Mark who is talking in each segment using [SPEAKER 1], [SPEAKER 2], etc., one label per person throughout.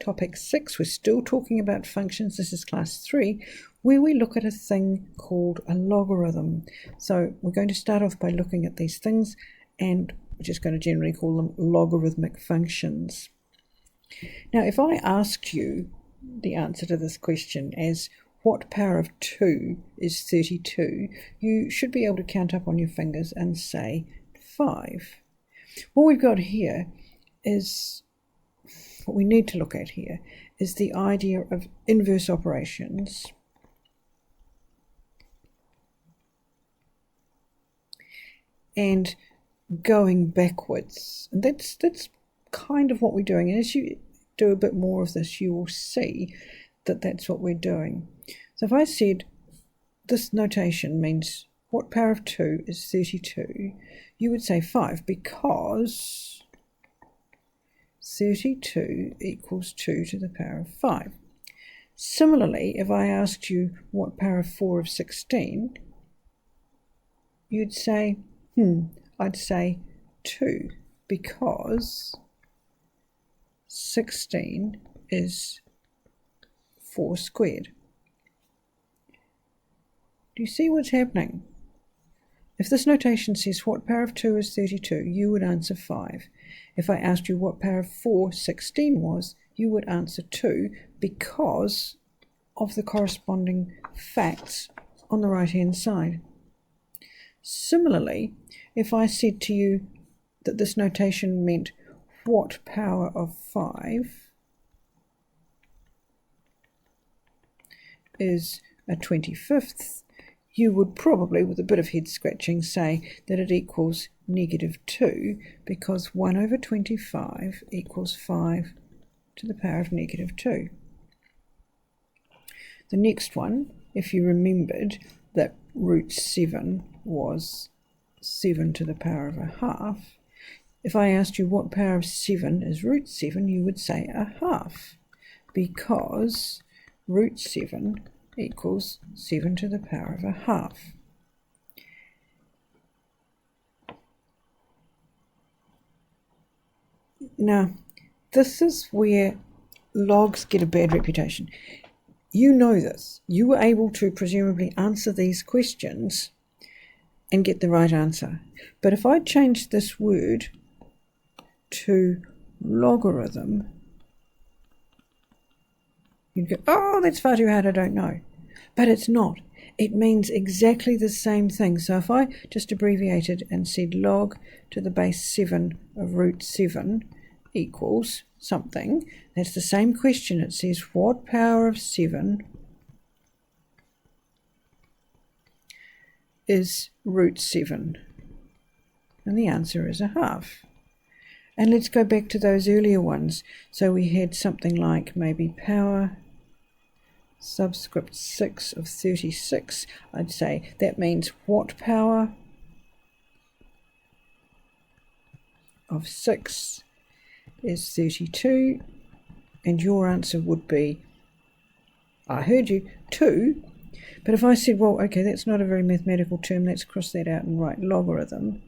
[SPEAKER 1] Topic 6, we're still talking about functions. This is class 3, where we look at a thing called a logarithm. So we're going to start off by looking at these things, and we're just going to generally call them logarithmic functions. Now, if I asked you the answer to this question as what power of 2 is 32, you should be able to count up on your fingers and say 5. What we've got here is, what we need to look at here is the idea of inverse operations and going backwards. And that's kind of what we're doing. And as you do a bit more of this, you will see that that's what we're doing. So if I said this notation means what power of 2 is 32, you would say 5, because 32 equals 2 to the power of 5. Similarly, if I asked you what power of 4 of 16, you'd say, I'd say 2, because 16 is 4 squared. Do you see what's happening? If this notation says what power of 2 is 32, you would answer 5. If I asked you what power of 4 16 was, you would answer 2, because of the corresponding facts on the right-hand side. Similarly, if I said to you that this notation meant what power of 5 is a 25th, you would probably, with a bit of head scratching, say that it equals -2, because 1 over 25 equals 5 to the power of -2. The next one, if you remembered that root 7 was 7 to the power of 1/2, if I asked you what power of 7 is root 7, you would say 1/2, because root 7 equals 7 to the power of 1/2. Now, this is where logs get a bad reputation. You know this. You were able to presumably answer these questions and get the right answer. But if I change this word to logarithm, you'd go, oh, that's far too hard, I don't know. But it's not. It means exactly the same thing. So if I just abbreviated and said log to the base 7 of root 7 equals something, that's the same question. It says what power of 7 is root 7? And the answer is 1/2. And let's go back to those earlier ones. So we had something like maybe power subscript 6 of 36. I'd say that means what power of 6 is 32, and your answer would be, I heard you, 2. But if I said, well, okay, that's not a very mathematical term, let's cross that out and write logarithm,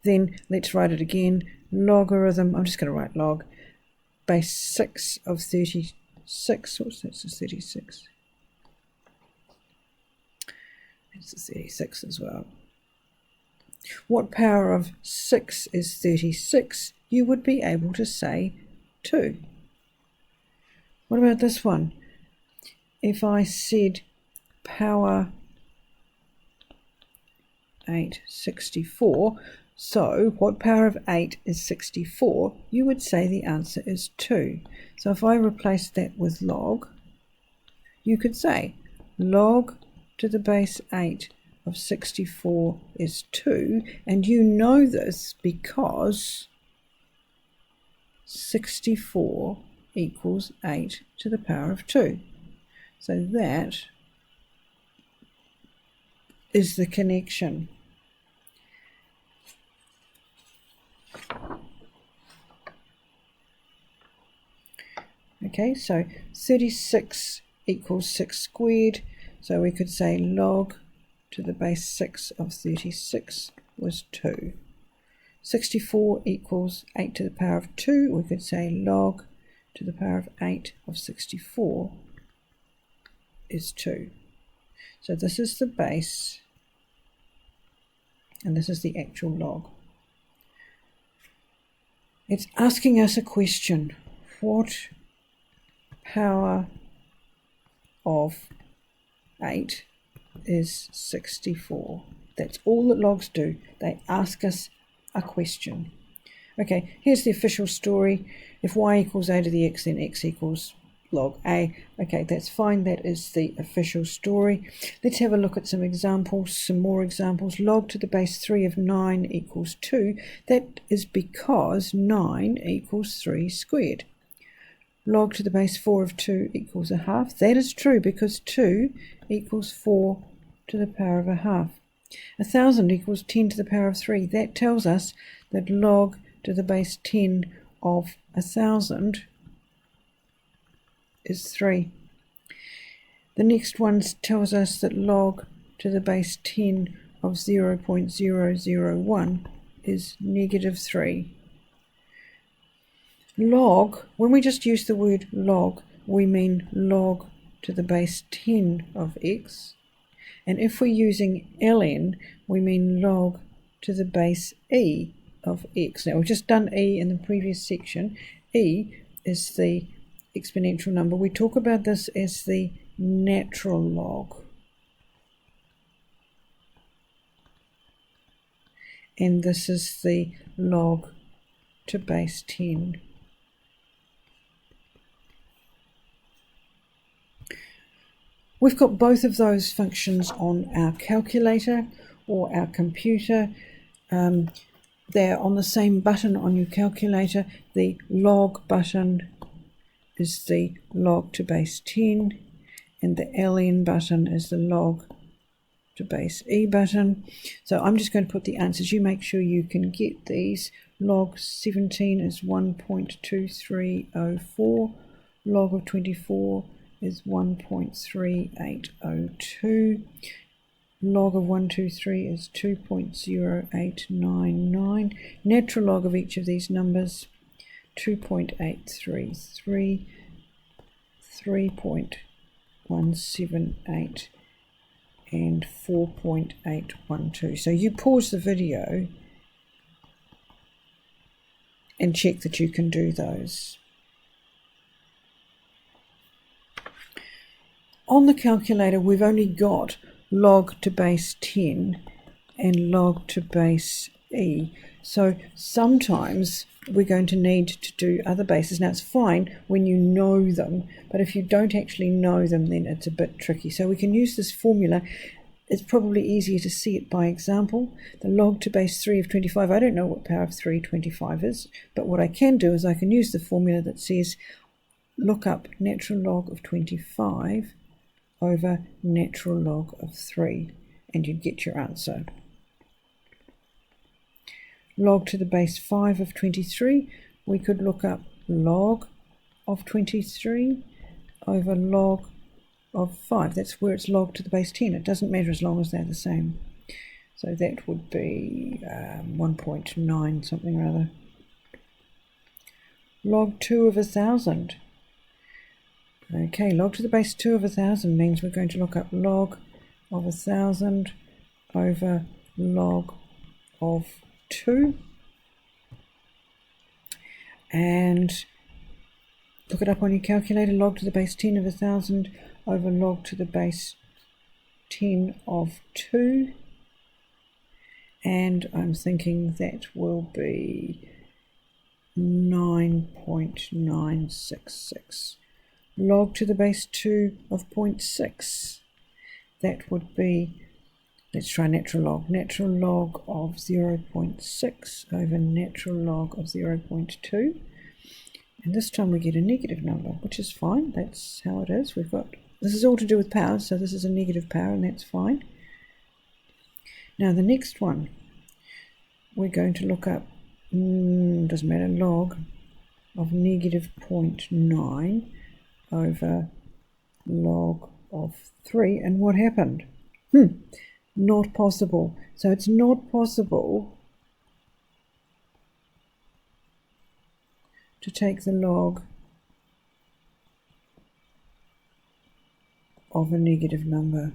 [SPEAKER 1] then let's write it again. Logarithm, I'm just going to write log, base 6 of 36. What's that? It's 36. It's a 36 as well. What power of 6 is 36? You would be able to say 2. What about this one? If I said power 8, 64, so what power of 8 is 64? You would say the answer is 2. So if I replace that with log, you could say log to the base 8 of 64 is 2, and you know this because 64 equals 8 to the power of 2. So that is the connection. Okay, so 36 equals 6 squared, so we could say log to the base 6 of 36 was 2. 64 equals 8 to the power of 2. We could say log to the power of 8 of 64 is 2. So this is the base, and this is the actual log. It's asking us a question. What power of 8 is 64? That's all that logs do. They ask us a question. Okay, here's the official story. If y equals a to the x, then x equals log a. Okay, that's fine. That is the official story. Let's have a look at some examples, some more examples. Log to the base 3 of 9 equals 2. That is because 9 equals 3 squared. Log to the base 4 of 2 equals a half. That is true because 2 equals 4 to the power of a half. 1,000 equals 10 to the power of 3. That tells us that log to the base 10 of 1,000 is 3. The next one tells us that log to the base 10 of 0.001 is negative 3. Log, when we just use the word log, we mean log to the base 10 of x. And if we're using ln, we mean log to the base e of x. Now, we've just done e in the previous section. E is the exponential number. We talk about this as the natural log. And this is the log to base 10. We've got both of those functions on our calculator or our computer. They're on the same button on your calculator. The log button is the log to base 10, and the ln button is the log to base e button. So I'm just going to put the answers. You make sure you can get these. Log 17 is 1.2304. Log of 24 is 1.3802. Log of 123 is 2.0899. Natural log of each of these numbers, 2.833, 3.178, and 4.812. So you pause the video and check that you can do those. On the calculator, we've only got log to base 10 and log to base e. So sometimes we're going to need to do other bases. Now, it's fine when you know them, but if you don't actually know them, then it's a bit tricky. So we can use this formula. It's probably easier to see it by example. The log to base 3 of 25, I don't know what power of 3 25 is, but what I can do is I can use the formula that says look up natural log of 25 over natural log of 3, and you'd get your answer. Log to the base 5 of 23, we could look up log of 23 over log of 5. That's where it's log to the base 10. It doesn't matter as long as they're the same. So that would be 1.9 something or other. Log 2 of 1,000. Okay, log to the base 2 of 1,000 means we're going to look up log of 1,000 over log of 2. And look it up on your calculator, log to the base 10 of 1,000 over log to the base 10 of 2. And I'm thinking that will be 9.966. Log to the base 2 of 0.6. That would be, let's try natural log. Natural log of 0.6 over natural log of 0.2. And this time we get a negative number, which is fine. That's how it is. We've got, this is all to do with power, so this is a negative power, and that's fine. Now the next one, we're going to look up, doesn't matter, log of negative 0.9 over log of 3. And what happened? Not possible. So it's not possible to take the log of a negative number.